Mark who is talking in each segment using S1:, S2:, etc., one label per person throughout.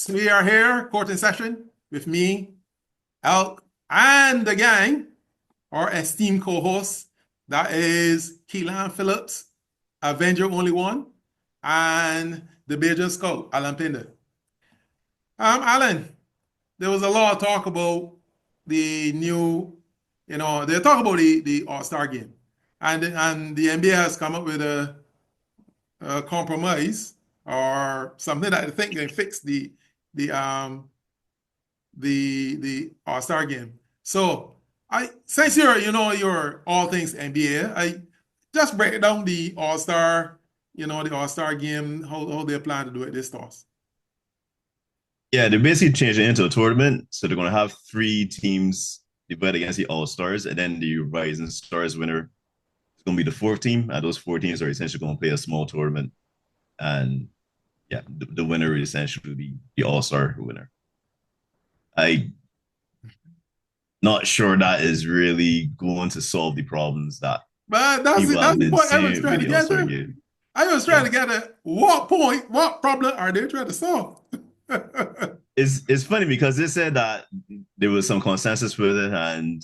S1: Yes, we are here, court in session with me, Elk, and the gang, our esteemed co-host. That is Keelan Phillips, Avenger Only One, and the Bajan Scout, Alan Pinder. Alan, there was a lot of talk about the new, they talk about the All-Star game. And the NBA has come up with a compromise or something that I think can fix the um the All-Star game. So I since you're all things NBA, I just break down the All-Star, the All-Star game, how they plan to do it this toss.
S2: Yeah, they basically changed it into a tournament. So they're going to have three teams divide against the All Stars, and then the Rising Stars winner is going to be the fourth team. And those four teams are essentially going to play a small tournament. And yeah, the winner is essentially the All Star winner. I not sure that is really going to solve the problems that
S1: But that's
S2: people
S1: it.
S2: have
S1: That's the
S2: been
S1: point I was
S2: seeing
S1: trying
S2: with
S1: to
S2: the All
S1: get
S2: Star
S1: to.
S2: game.
S1: I was trying
S2: Yeah,
S1: to get at what problem are they trying to solve?
S2: it's funny because they said that there was some consensus with it, and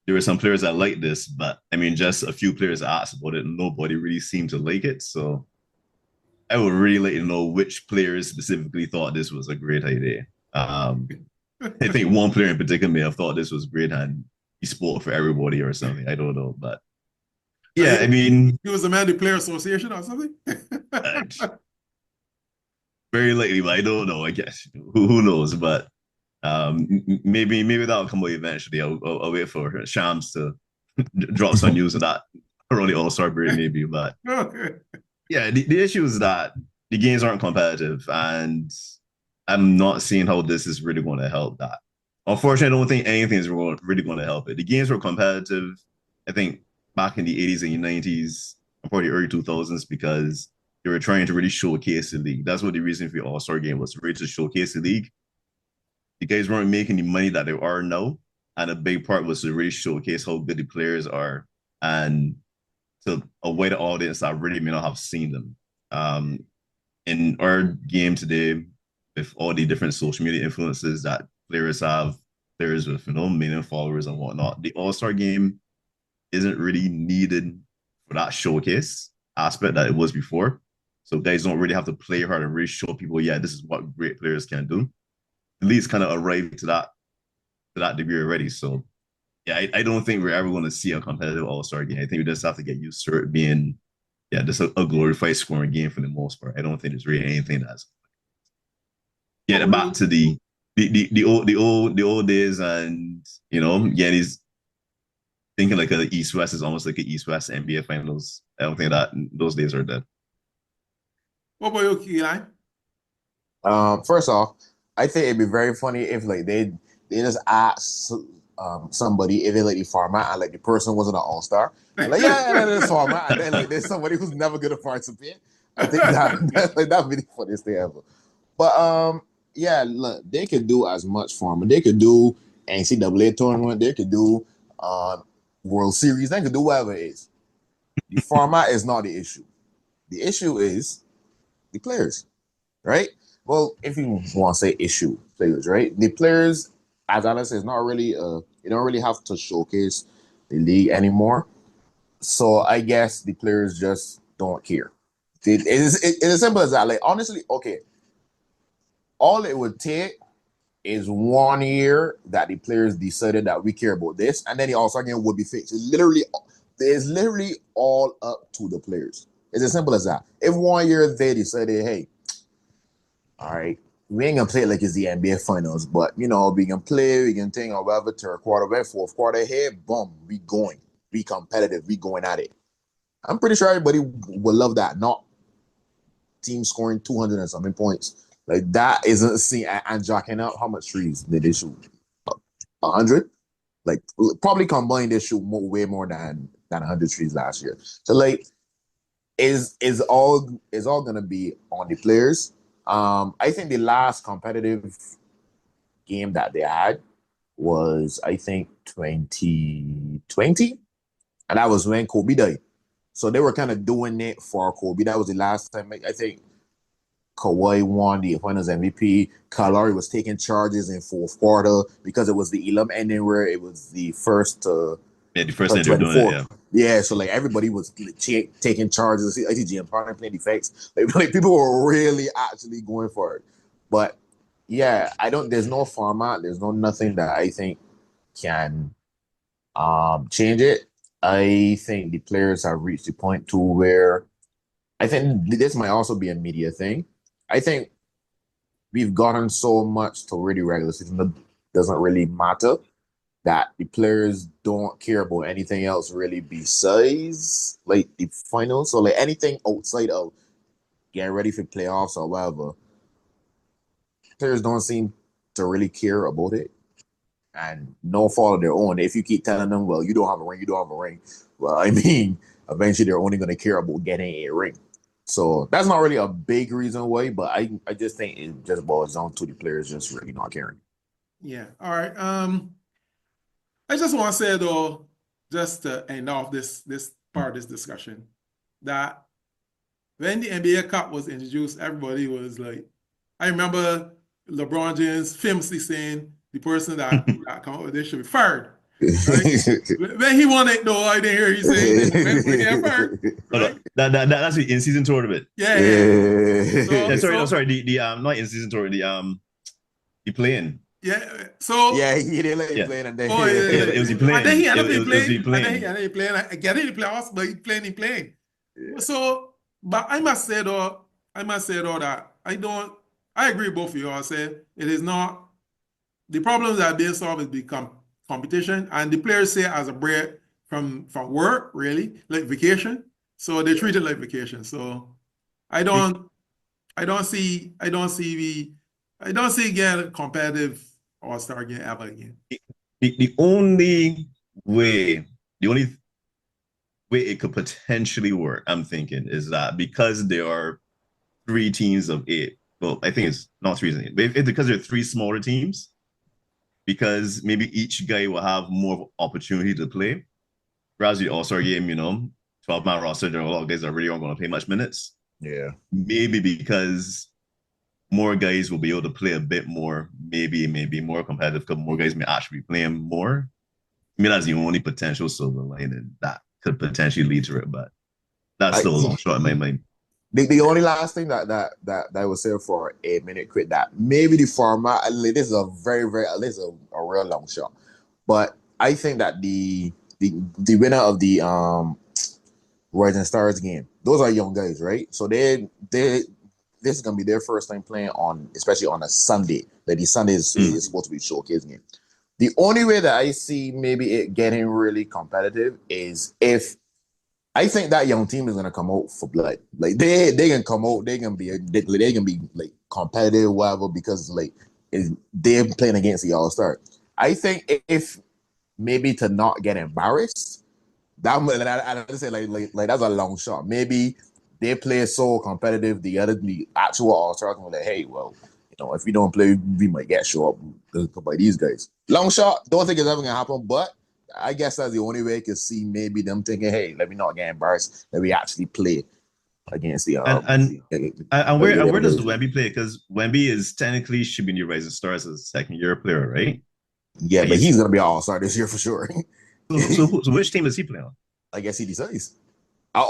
S2: there were some players that liked this, but I mean, just a few players asked about it, and nobody really seemed to like it. So I would really like to know which players specifically thought this was a great idea. Um, I think one player in particular may have thought this was great and he spoke for everybody or something. I don't know, but
S1: So
S2: yeah, I mean,
S1: he was a man of the Player Association or something?
S2: uh, very likely, but I don't know. I guess who knows, but maybe that'll come out eventually. I'll wait for Shams to drop some news of that early All Star break, maybe. But
S1: Okay.
S2: yeah, the issue is that the games aren't competitive, and I'm not seeing how this is really going to help that. Unfortunately, I don't think anything is really going to help it. The games were competitive, I think, back in the 80s and 90s, and probably early 2000s, because they were trying to really showcase the league. That's what the reason for the All Star game was, really to showcase the league. The guys weren't making the money that they are now, and a big part was to really showcase how good the players are and to a wider audience that really may not have seen them. Um, in our game today, with all the different social media influences that players have, players with million followers and whatnot, the All Star game isn't really needed for that showcase aspect that it was before. So guys don't really have to play hard and really show people, yeah, this is what great players can do. The league's kind of arrived to that degree already. So yeah, I don't think we're ever going to see a competitive All Star game. I think we just have to get used to it being, yeah, just a glorified scoring game for the most part. I don't think there's really anything that's
S1: What
S2: get
S1: were
S2: back
S1: you?
S2: to the old days, and yeah, he's thinking like a East West is almost like an East West NBA Finals. I don't think that those days are dead.
S1: What were you, Keelan?
S3: First off, I think it'd be very funny if like they just ask somebody if they like the format and like the person wasn't an all star. And like, yeah, that is format, and then like there's somebody who's never gonna participate. I think that'd be the funniest thing ever. But yeah, look, they could do as much format. They could do NCAA tournament, they could do World Series, they could do whatever it is. The format is not the issue. The issue is the players, right? Well, if you want to say issue players, right? The players, as Alan says, not really you don't really have to showcase the league anymore. So I guess the players just don't care. It's as simple as that. Like honestly, okay, all it would take is 1 year that the players decided that we care about this, and then the All-Star game would be fixed. It's literally all up to the players. It's as simple as that. If 1 year they decided, hey, all right, we ain't gonna play it like it's the NBA finals, but we can play, we can think or whatever, third quarter, whatever, fourth quarter, hey, boom, we going. Be competitive, we going at it. I'm pretty sure everybody will love that. Not team scoring 200 and something points. Like that isn't seen and jacking up. How much trees did they shoot? 100? Like probably combined they shoot way more than 100 trees last year. So like is all gonna be on the players. I think the last competitive game that they had was I think 2020, and that was when Kobe died. So they were kind of doing it for Kobe. That was the last time I think Kawhi won the Finals MVP. Kyle Lowry was taking charges in fourth quarter because it was the Elam ending where it was the first to
S2: Yeah, the first thing they're doing it, yeah.
S3: Yeah, so like everybody was taking charges. I see James Harden playing defense. Like people were really actually going for it. But yeah, there's no format, there's no nothing that I think can change it. I think the players have reached the point to where I think this might also be a media thing. I think we've gotten so much to really regular season that doesn't really matter, that the players don't care about anything else really besides like the finals. So like anything outside of getting ready for playoffs or whatever, players don't seem to really care about it. And no fault of their own. If you keep telling them, well, you don't have a ring, you don't have a ring. Well, I mean, eventually they're only going to care about getting a ring. So that's not really a big reason why, but I just think it just boils down to the players just really not caring.
S1: Yeah. All right. I just want to say though, just to end off this part of this discussion, that when the NBA Cup was introduced, everybody was like, I remember LeBron James famously saying the person that come up with this should be fired. Right? When he won it, though, I didn't hear you say when he got fired. Right?
S2: That's the in-season tournament.
S1: Yeah.
S2: Sorry. The not in-season tournament. The play-in.
S1: Yeah. So
S3: yeah, he didn't let him play in.
S1: Oh, yeah.
S2: It was the play-in.
S1: I think he ended up playing.
S2: I
S1: think he ended up playing. I get it, he playoffs, but he playing.
S3: Yeah.
S1: So, but I must say though that I agree with both of you. I say it is not the problems that are being solved is become competition, and the players say as a break from work, really, like vacation. So they treat it like vacation. So I don't see again competitive All-Star game ever again.
S2: The only way it could potentially work, I'm thinking, is that because there are 3 teams of 8. Well, I think it's not 3 teams, but because there are 3 smaller teams, because maybe each guy will have more opportunity to play. Whereas the All-Star game, 12-man roster, there are a lot of guys that really aren't going to play much minutes.
S3: Yeah.
S2: Maybe because more guys will be able to play a bit more, maybe more competitive, because more guys may actually be playing more. I mean, that's the only potential silver lining that could potentially lead to it, but that's still a long shot in my mind.
S3: The only last thing that I would say for a minute quit, that maybe the format, this is a this is a real long shot, but I think that the winner of the Rising Stars game, those are young guys, right? So they this is gonna be their first time playing especially on a Sunday. Like the Sunday is supposed to be showcase game. The only way that I see maybe it getting really competitive is if I think that young team is gonna come out for blood. Like they can come out, they can be like competitive, whatever, because like they're playing against the All-Star. I think if maybe to not get embarrassed, I say like that's a long shot. Maybe they play so competitive, the actual All-Star can be like, hey, well, if we don't play, we might get show up by these guys. Long shot, don't think it's ever gonna happen, but I guess that's the only way I could see maybe them thinking, hey, let me not get embarrassed. Let me actually play against the
S2: and where does Wemby play? Because Wemby technically should be in the Rising Stars as a second-year player, right?
S3: Yeah, but he's gonna be All-Star this year for sure.
S2: So which team does he play on?
S3: I guess he decides. But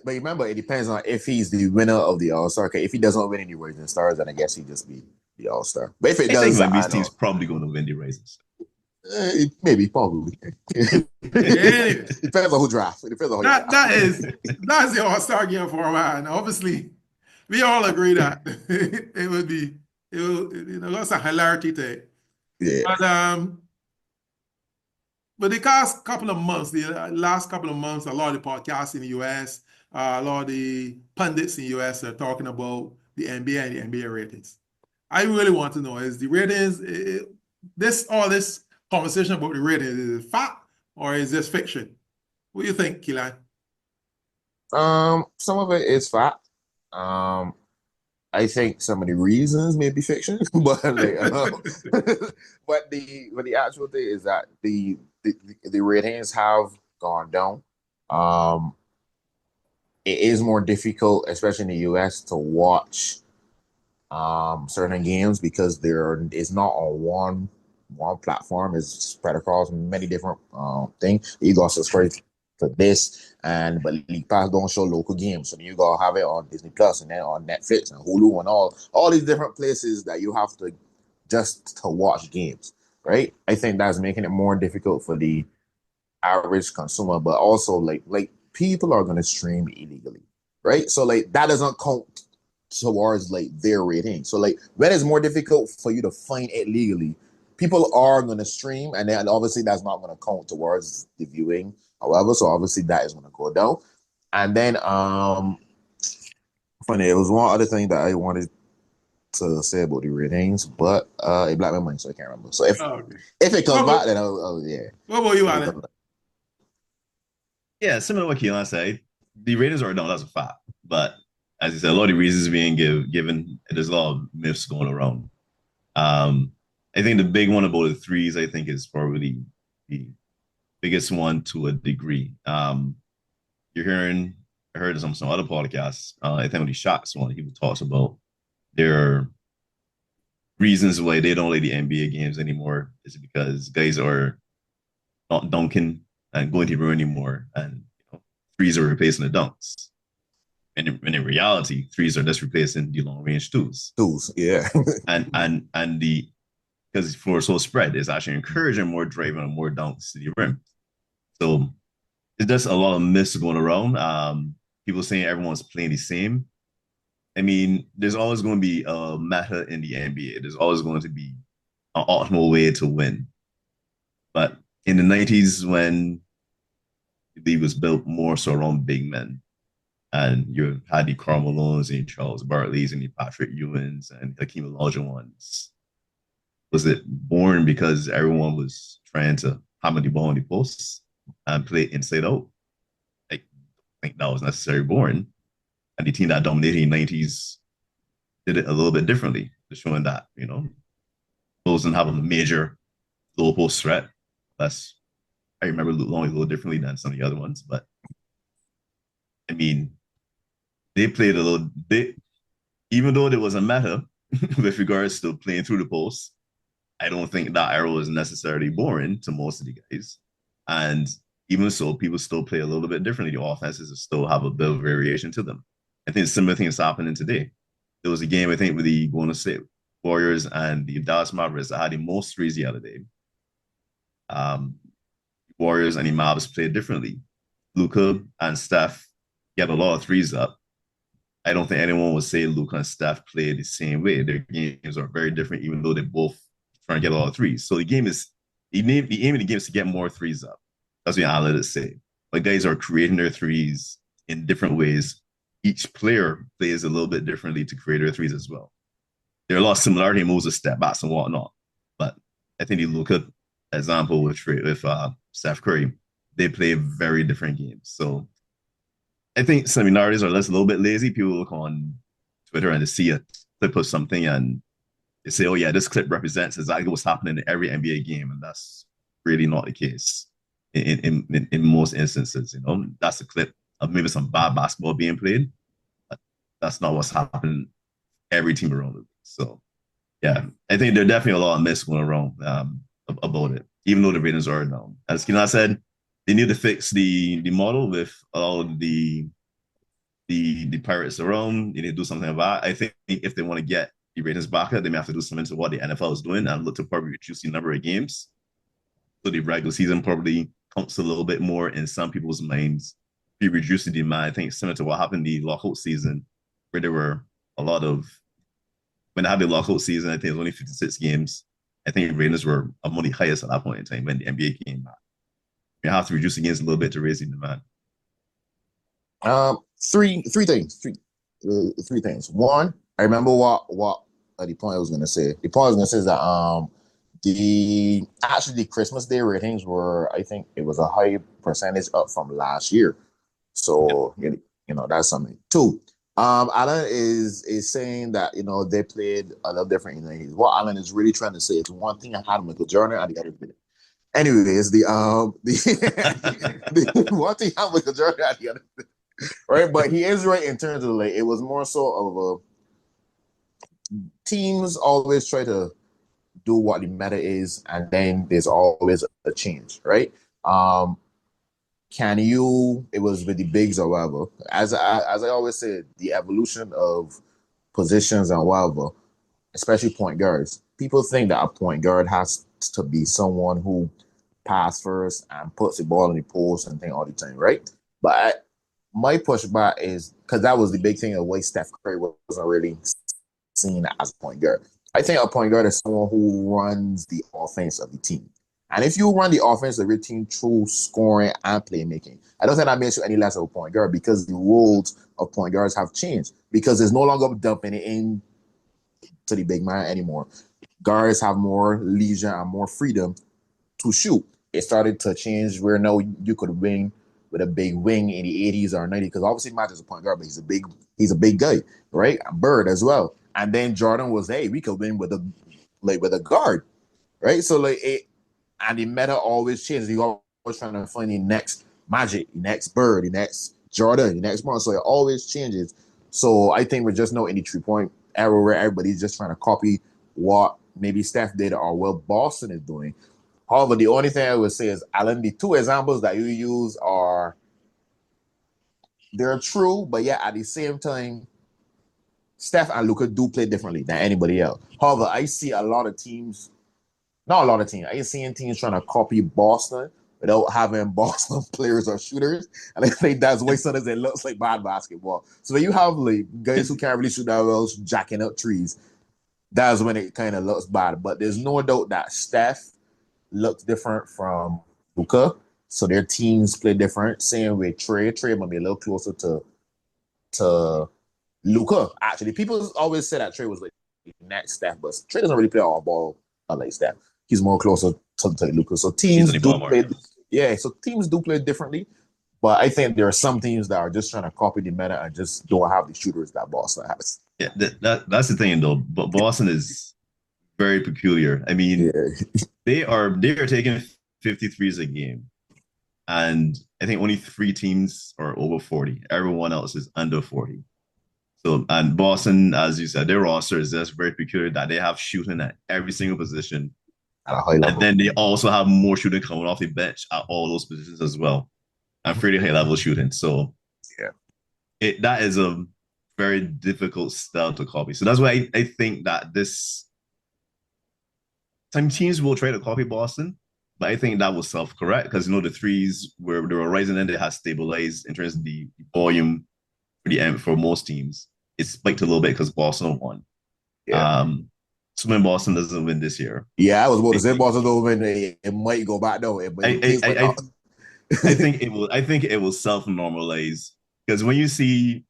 S3: remember, it depends on if he's the winner of the All-Star. Okay, if he doesn't win any Rising Stars, then I guess he just be the All-Star. But if it does,
S2: Wemby's team's probably going to win the Rising Stars.
S3: Maybe, probably. It depends on who drafts. It depends on who
S1: that's the All-Star game format, and obviously, we all agree that it will lots of hilarity to it.
S3: Yeah.
S1: But the last couple of months, a lot of the podcasts in the US, a lot of the pundits in the US are talking about the NBA and the NBA ratings. I really want to know, is the ratings, all this conversation about the ratings, is it fact or is this fiction? What do you think, Keelan?
S3: Some of it is fact. I think some of the reasons may be fiction, but but the actual thing is that the ratings have gone down. It is more difficult, especially in the US, to watch certain games because it's not on one platform. It's spread across many different things. You got to subscribe to this, but League Pass don't show local games, so you gotta have it on Disney Plus and then on Netflix and Hulu and all these different places that you have to just to watch games. Right? I think that's making it more difficult for the average consumer, but also like people are gonna stream illegally, right? So like that doesn't count towards like their rating. So like when it's more difficult for you to find it legally, people are gonna stream, and then obviously that's not gonna count towards the viewing. However, so obviously that is gonna go down. And then funny, it was one other thing that I wanted to say about the ratings, but it blacked my mind, so I can't remember. So
S1: Okay.
S3: if it comes
S1: What
S3: back,
S1: about,
S3: then I'll yeah.
S1: what about you, Alan?
S2: Yeah, similar to what Keelan said, the ratings are down, that's a fact. But as you said, a lot of the reasons being given, there's a lot of myths going around. I think the big one about the threes, I think, is probably the biggest one to a degree. You're hearing, I heard some other podcasts. I think when he shots one, he talks about there are reasons why they don't play the NBA games anymore is because guys are not dunking and going to the room anymore, and threes are replacing the dunks. And in reality, threes are just replacing the long range twos.
S3: Tools, yeah.
S2: and the because floor so spread is actually encouraging more driving and more dunks to the rim. So it's just a lot of myths going around. People saying everyone's playing the same. I mean, there's always going to be a meta in the NBA. There's always going to be an optimal way to win. But in the 90s, when the league was built more so around big men, and you had the Karl Malones and Charles Barkley's and the Patrick Ewings and Hakeem Olajuwons, was it born because everyone was trying to hammer the ball on the posts and play inside out? I think that was necessarily born. And the team that dominated in the 90s did it a little bit differently, showing that, Bulls didn't have a major low post threat. That's I remember Luke Long a little differently than some of the other ones, but I mean, they played a little bit, even though there was a meta with regards to playing through the post. I don't think that era was necessarily boring to most of the guys. And even so, people still play a little bit differently. The offenses still have a bit of variation to them. I think similar thing is happening today. There was a game, I think, with the Golden State Warriors and the Dallas Mavericks that had the most threes the other day. Warriors and the Mavs played differently. Luka and Steph get a lot of threes up. I don't think anyone would say Luka and Steph play the same way. Their games are very different, even though they both trying to get a lot of threes. So the aim of the game is to get more threes up. That's what analytics say. But guys are creating their threes in different ways. Each player plays a little bit differently to create their threes as well. There are a lot of similarity in moves of step backs and whatnot. But I think you look at example with Steph Curry, they play very different games. So I think similarities are less a little bit lazy. People look on Twitter and they see a clip of something and they say, oh yeah, this clip represents exactly what's happening in every NBA game. And that's really not the case in most instances. That's a clip of maybe some bad basketball being played. But that's not what's happening every team around the league. So yeah, I think there are definitely a lot of myths going around about it, even though the ratings are down. As Kina said, they need to fix the model with all of the pirates around. They need to do something about it. I think if they want to get the ratings back up, they may have to do something to what the NFL is doing and look to probably reduce the number of games. So the regular season probably counts a little bit more in some people's minds. If you reduce the demand, I think it's similar to what happened the lockout season, where there were a lot of when I had the lockout season, I think it was only 56 games. I think ratings were among the highest at that point in time when the NBA came back. You have to reduce the games a little bit to raise the demand.
S3: Three things. Three things. One, I remember what the point I was gonna say. The point I was gonna say is that the Christmas Day ratings were, I think it was a high percentage up from last year. So that's something. Two, Alan is saying that they played a little different. What Alan is really trying to say is one thing I had Michael Jordan and the other thing. Anyways, the one thing I had Michael Jordan and the other thing. Right, but he is right in terms of it was more so of teams always try to do what the meta is, and then there's always a change, right? Um, can you? It was with the bigs or whatever. As I always said, the evolution of positions and whatever, especially point guards. People think that a point guard has to be someone who pass first and puts the ball in the post and thing all the time, right? But my pushback is because that was the big thing of why Steph Curry wasn't really seen as a point guard. I think a point guard is someone who runs the offense of the team. And if you run the offense of your team through scoring and playmaking, I don't think that makes you any less of a point guard because the roles of point guards have changed because there's no longer dumping it in to the big man anymore. Guards have more leisure and more freedom to shoot. It started to change where now you could win with a big wing in the 80s or 90s because obviously Matt is a point guard, but he's a big guy, right? Bird as well. And then Jordan was, hey, we could win with a guard, right? So like it, and the meta always changes. You always trying to find the next Magic, the next Bird, the next Jordan, the next one. So it always changes. So I think we're just now in the 3-point era where everybody's just trying to copy what maybe Steph did or what Boston is doing. However, the only thing I would say is, Alan, the two examples that you use are they're true, but yeah, at the same time, Steph and Luka do play differently than anybody else. However, I see a lot of teams, not a lot of teams, I see teams trying to copy Boston without having Boston players or shooters. And I think that's why sometimes it looks like bad basketball. So when you have like guys who can't really shoot that well jacking up trees, that's when it kind of looks bad. But there's no doubt that Steph looks different from Luka. So their teams play different. Same with Trey. Trey might be a little closer to Luka. Actually, people always say that Trey was like next Steph, but Trey doesn't really play all ball like Steph. He's more closer to Luka. So teams do play, yeah. So teams do play differently. But I think there are some teams that are just trying to copy the meta and just don't have the shooters that Boston has.
S2: Yeah, that's the thing though. But Boston is very peculiar. I mean,
S3: yeah.
S2: they are taking 53s a game. And I think only 3 teams are over 40. Everyone else is under 40. So, and Boston, as you said, their roster is just very peculiar that they have shooting at every single position.
S3: At a high level.
S2: And then they also have more shooting coming off the bench at all those positions as well. And pretty high level shooting. So
S3: yeah,
S2: that is a very difficult style to copy. So that's why I think that some teams will try to copy Boston, but I think that was self-correct because the threes where they were rising and they had stabilized in terms of the volume for the end for most teams. It spiked a little bit because Boston won.
S3: Yeah.
S2: So when Boston doesn't win this year.
S3: Yeah, I was about to say Boston don't win. It might go back though.
S2: I think it will. I think it will self-normalize because when you see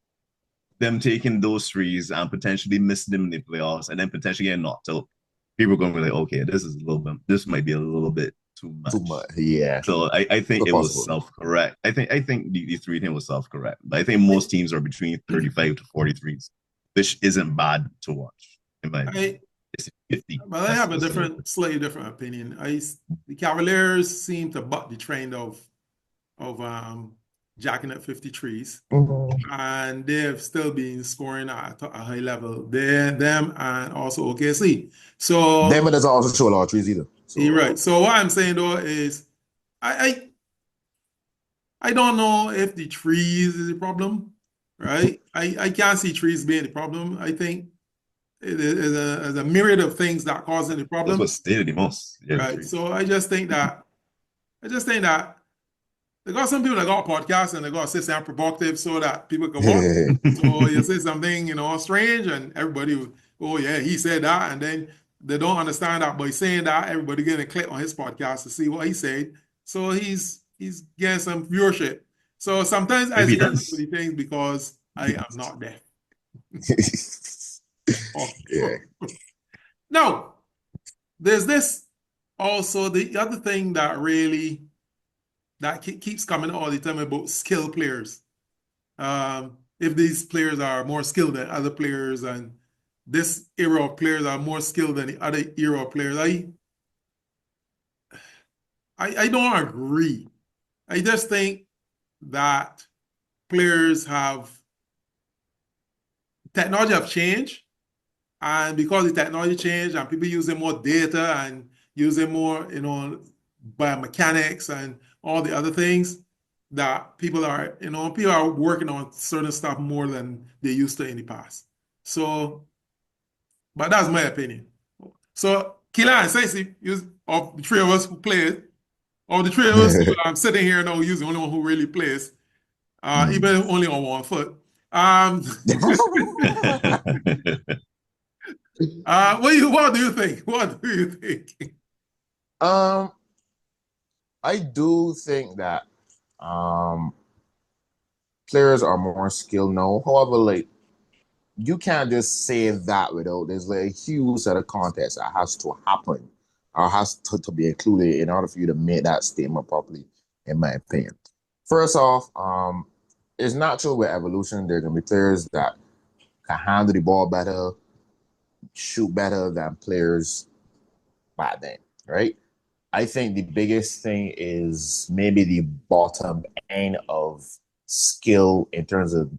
S2: them taking those threes and potentially missing them in the playoffs and then potentially getting knocked out, people are going to be like, okay, this might be a little bit too much.
S3: Too much, yeah.
S2: So I think it was self-correct. I think the 3 team was self-correct. But I think most teams are between 35 to 43s, which isn't bad to watch. In my opinion. It's 50.
S1: Well, I have a slightly different opinion. The Cavaliers seem to buck the trend of jacking up 53s, and they've still been scoring at a high level. Them and also OKC. So
S3: Denver doesn't also show a lot of trees either. So,
S1: you're right. So what I'm saying though is, I don't know if the trees is the problem, right? I can't see trees being the problem. I think it is a myriad of things that causing the problem.
S2: That's what stated the most.
S1: Yeah, right. So I just think that they got some people that got podcasts and they got to say something provocative so that people can watch. So you say something, strange, and everybody, oh yeah, he said that, and then they don't understand that by saying that, everybody getting a click on his podcast to see what he said. So he's getting some viewership. So sometimes I hear some things because I am not there.
S3: Yeah.
S1: Now, there's this also the other thing that really keeps coming all the time about skilled players. If these players are more skilled than other players, and this era of players are more skilled than the other era of players, I don't agree. I just think that technology have changed, And because the technology changed and people using more data and using more, biomechanics and all the other things, that people are working on certain stuff more than they used to in the past. So, but that's my opinion. So, Keelan and Stacey, of the three of us who played, or the three of us who I'm sitting here now, who's the only one who really plays, even only on one foot. What do you think? What do you think?
S3: I do think that players are more skilled now. However, like you can't just say that without there's like a huge set of context that has to happen or has to be included in order for you to make that statement properly, in my opinion. First off, it's natural with evolution. There are gonna be players that can handle the ball better, shoot better than players back then, right? I think the biggest thing is maybe the bottom end of skill in terms of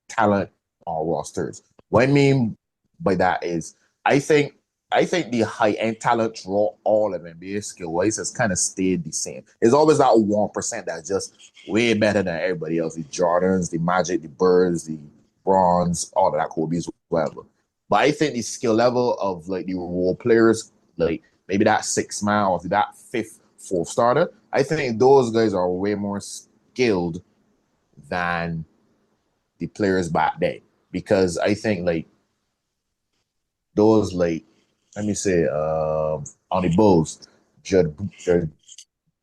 S3: talent on rosters. What I mean by that is I think the high end talent throughout all of NBA skill wise has kind of stayed the same. There's always that 1% that's just way better than everybody else. The Jordans, the Magic, the Birds, the Bronze, all of that, Kobe's, whatever. But I think the skill level of like the role players, like maybe that 6 man or that fifth, fourth starter, I think those guys are way more skilled than the players back then. Because I think like those like let me say on the Bulls, Judd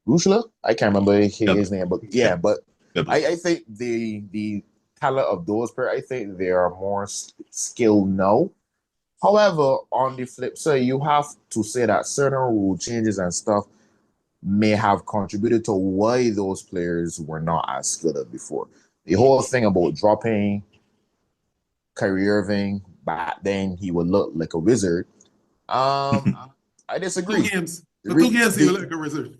S3: Rushla, I can't remember his name, but yeah, but I think the talent of those players, I think they are more skilled now. However, on the flip side, you have to say that certain rule changes and stuff may have contributed to why those players were not as skilled as before. The whole thing about dropping Kyrie Irving back then, he would look like a wizard. I disagree.
S1: 2 games. For 2 games, he would look like a wizard.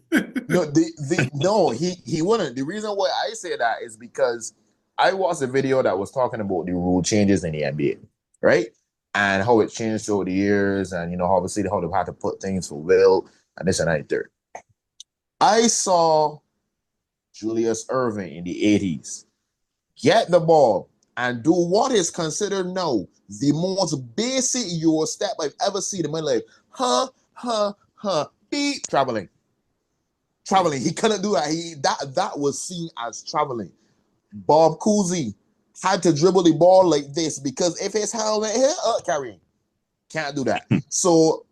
S3: No, he wouldn't. The reason why I say that is because I watched a video that was talking about the rule changes in the NBA, right? And how it changed over the years, and obviously how they've had to put things for will and this and that third. I saw Julius Irving in the 80s get the ball and do what is considered now the most basic Euro step I've ever seen in my life. Beat traveling. He couldn't do that. That was seen as traveling. Bob Cousy had to dribble the ball like this because if his hand went here, carrying. Can't do that. So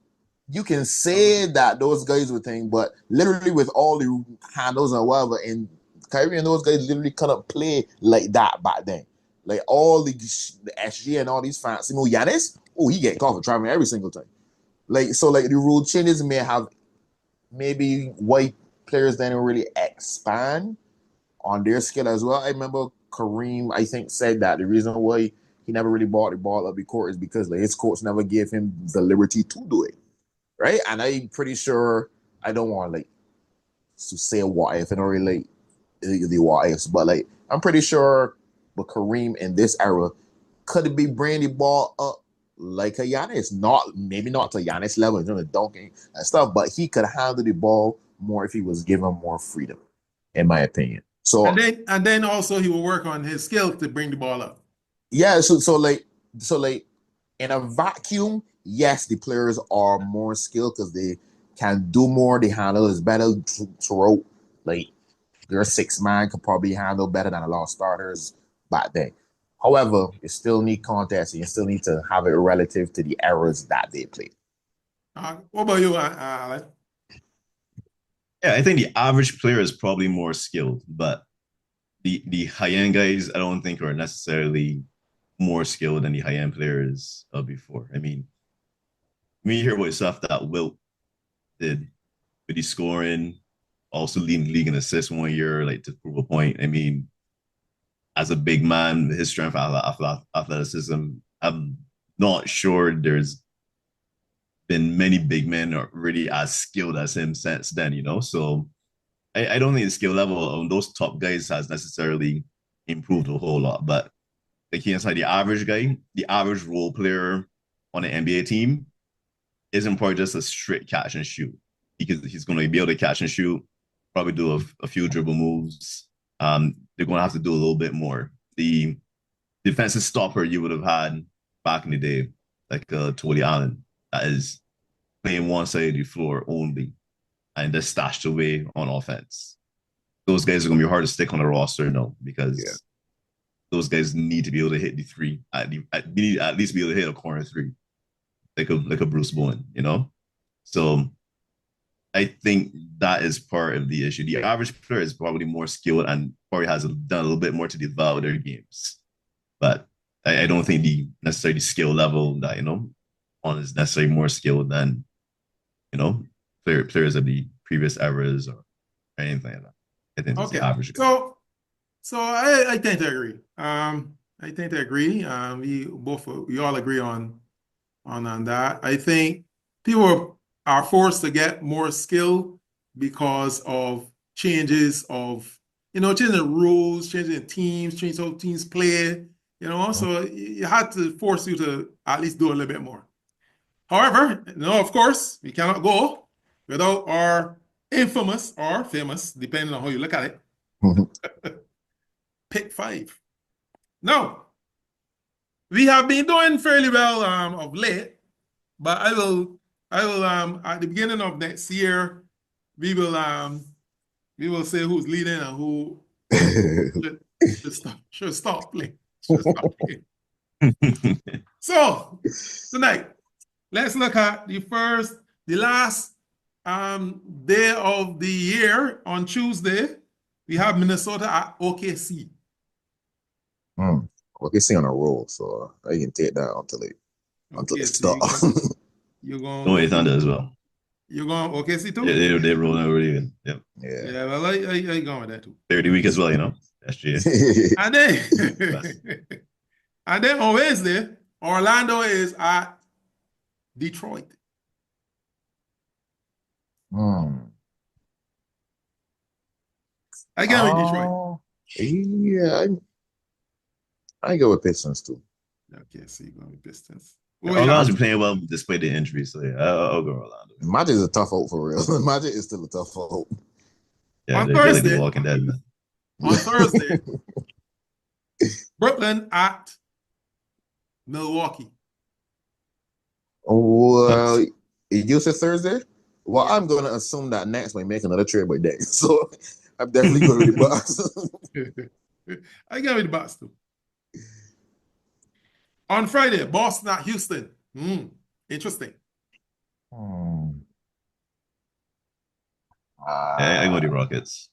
S3: you can say that those guys were thing, but literally with all the handles and whatever, and Kyrie and those guys literally couldn't play like that back then. Like all the SG and all these fancy move, Giannis, he get caught for traveling every single time. Like the rule changes may have maybe white players didn't really expand on their skill as well. I remember Kareem, I think, said that the reason why he never really brought the ball up the court is because like his coach never gave him the liberty to do it. Right? And I'm pretty sure I don't want to say what if, I don't really the what ifs, but I'm pretty sure but Kareem in this era could be bringing the ball up like a Giannis. Maybe not to Giannis level in terms of dunking and stuff, but he could handle the ball more if he was given more freedom, in my opinion. So
S1: and then also he will work on his skill to bring the ball up.
S3: Yeah, so in a vacuum, yes, the players are more skilled because they can do more. They handle is better throughout. Like their 6 man could probably handle better than a lot of starters back then. However, you still need context. You still need to have it relative to the errors that they played.
S1: What about you, Alan?
S2: Yeah, I think the average player is probably more skilled, but the high-end guys, I don't think are necessarily more skilled than the high-end players of before. I mean, when you hear about stuff that Wilt did with the scoring, also leading the league in assists 1 year, to prove a point. I mean, as a big man, his strength, athleticism, I'm not sure there's been many big men are really as skilled as him since then, So I don't think the skill level on those top guys has necessarily improved a whole lot. But against like the average guy, the average role player on an NBA team isn't probably just a straight catch and shoot. He's going to be able to catch and shoot, probably do a few dribble moves. They're going to have to do a little bit more. The defensive stopper you would have had back in the day, like Tony Allen, that is playing one side of the floor only and they're stashed away on offense. Those guys are going to be hard to stick on the roster, no, because those guys need to be able to hit the three. Need at least be able to hit a corner three, like a Bruce Bowen, you know. So I think that is part of the issue. The average player is probably more skilled and probably has done a little bit more to develop their games, but I don't think the necessarily skill level that on is necessarily more skilled than players of the previous eras or anything like that. I think it's the average.
S1: So I tend to agree. I tend to agree. We all agree on that. I think people are forced to get more skill because of changes of changing the rules, changing the teams, changing how teams play. So it had to force you to at least do a little bit more. However, of course, we cannot go without our infamous or famous, depending on how you look at it, pick 5. Now, we have been doing fairly well of late, but I will at the beginning of next year, we will say who's leading and who should stop playing. So tonight, let's look at the last day of the year. On Tuesday, we have Minnesota at OKC.
S3: OKC on a roll, so I can take that until it stops.
S2: You're going. No, it's under as well.
S1: You're going OKC too?
S2: They're rolling over even. Yep.
S1: Yeah. Well, I going with that too.
S2: 30 week as well, SGA.
S1: and then on Wednesday, Orlando is at Detroit. I go with Detroit.
S3: Yeah, I go with Pistons too.
S1: Okay, so you're going with Pistons.
S2: Orlando's been playing well despite the injuries, so yeah, I'll go Orlando.
S3: Magic is a tough hope for real. Magic is still a tough hope.
S2: Yeah,
S1: on Thursday,
S2: like Walking Dead, man.
S1: On Thursday, Brooklyn at Milwaukee.
S3: Well, you said Thursday? Well, I'm going to assume that Nets might make another trade by day. So I'm definitely going with the Bucks.
S1: I go with the Bucks too. On Friday, Boston at Houston. Interesting.
S2: I go with the Rockets.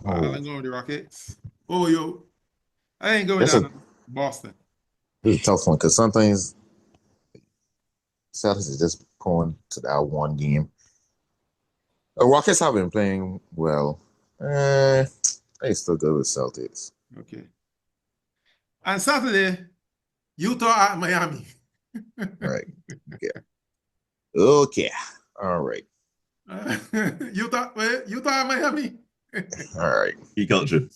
S1: I'm going with the Rockets. I ain't going with Boston.
S3: It's a tough one because sometimes Celtics is just going to that one game. The Rockets have been playing well. I still go with Celtics.
S1: Okay. On Saturday, Utah at Miami.
S3: Right. Okay. All right.
S1: Utah at Miami.
S3: All right.
S2: He culture.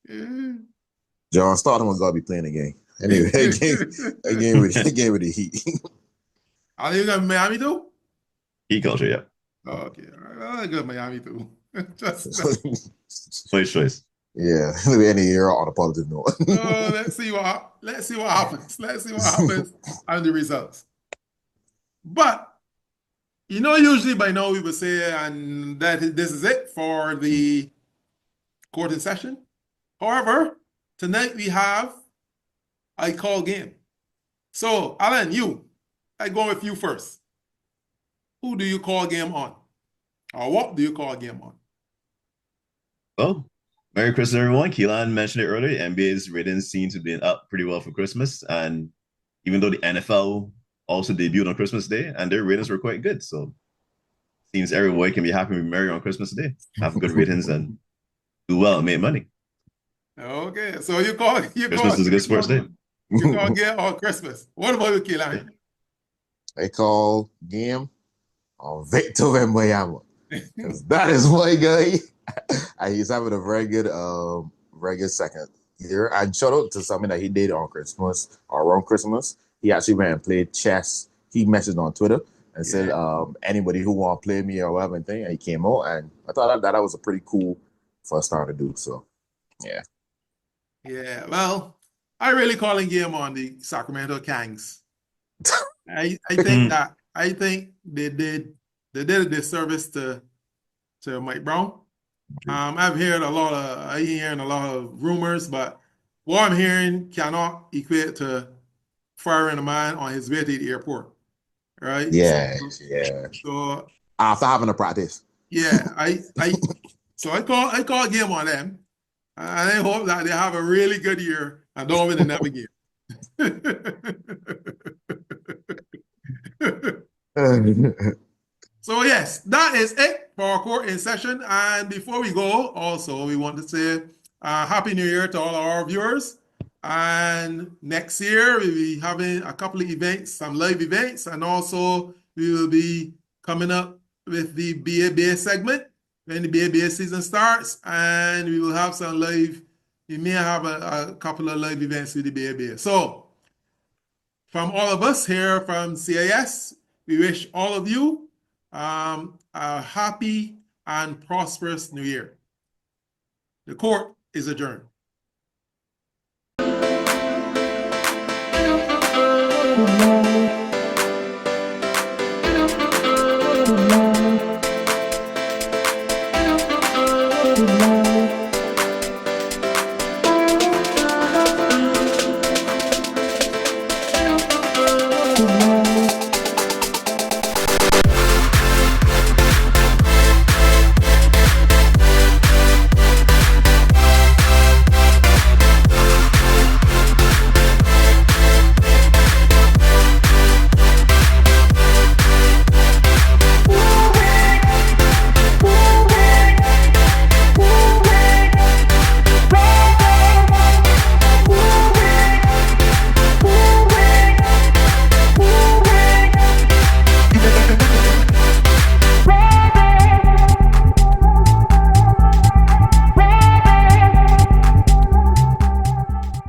S3: John Stockton got to be playing a game. Anyway, a game with the Heat.
S1: Are you going to Miami too?
S2: He culture, yeah.
S1: Oh, okay. All right. I'll go to Miami too.
S2: First choice.
S3: Yeah, any year on a positive note.
S1: Let's see what happens. Let's see what happens and the results. But usually by now we would say, and this is it for the quarter session. However, tonight we have I call game. So, Alan, I go with you first. Who do you call game on? Or what do you call game on?
S2: Well, Merry Christmas, everyone. Keelan mentioned it earlier. NBA's ratings seem to be up pretty well for Christmas. And even though the NFL also debuted on Christmas Day, and their ratings were quite good. So seems everyone can be happy with Merry on Christmas Day. Have good ratings and do well and make money.
S1: Okay, so Christmas
S2: is a good sports day.
S1: You call game on Christmas. What about you, Keelan?
S3: I call game on Victor Wembanyama. Because that is my guy. He's having a very good second year. And shout out to something that he did on Christmas or around Christmas. He actually went and played chess. He messaged on Twitter and said, anybody who want to play me or whatever thing. And he came out, and I thought that was a pretty cool first start to do. So, yeah.
S1: Yeah, well, I really calling game on the Sacramento Kings. I think they did a disservice to Mike Brown. I'm hearing a lot of rumors, but what I'm hearing cannot equate to firing a man on his way to the airport, right?
S3: Yeah,
S1: So,
S3: yeah.
S1: so
S3: After having a practice.
S1: yeah, I call game on them, and I hope that they have a really good year and don't win another game. So yes, that is it for our court in session. And before we go, also we want to say Happy New Year to all our viewers. And next year we'll be having a couple of events, some live events, and also we will be coming up with the BABA segment when the BABA season starts, and we will have some live. We may have a couple of live events with the BABA. So from all of us here from CIS, we wish all of you a happy and prosperous new year. The court is adjourned.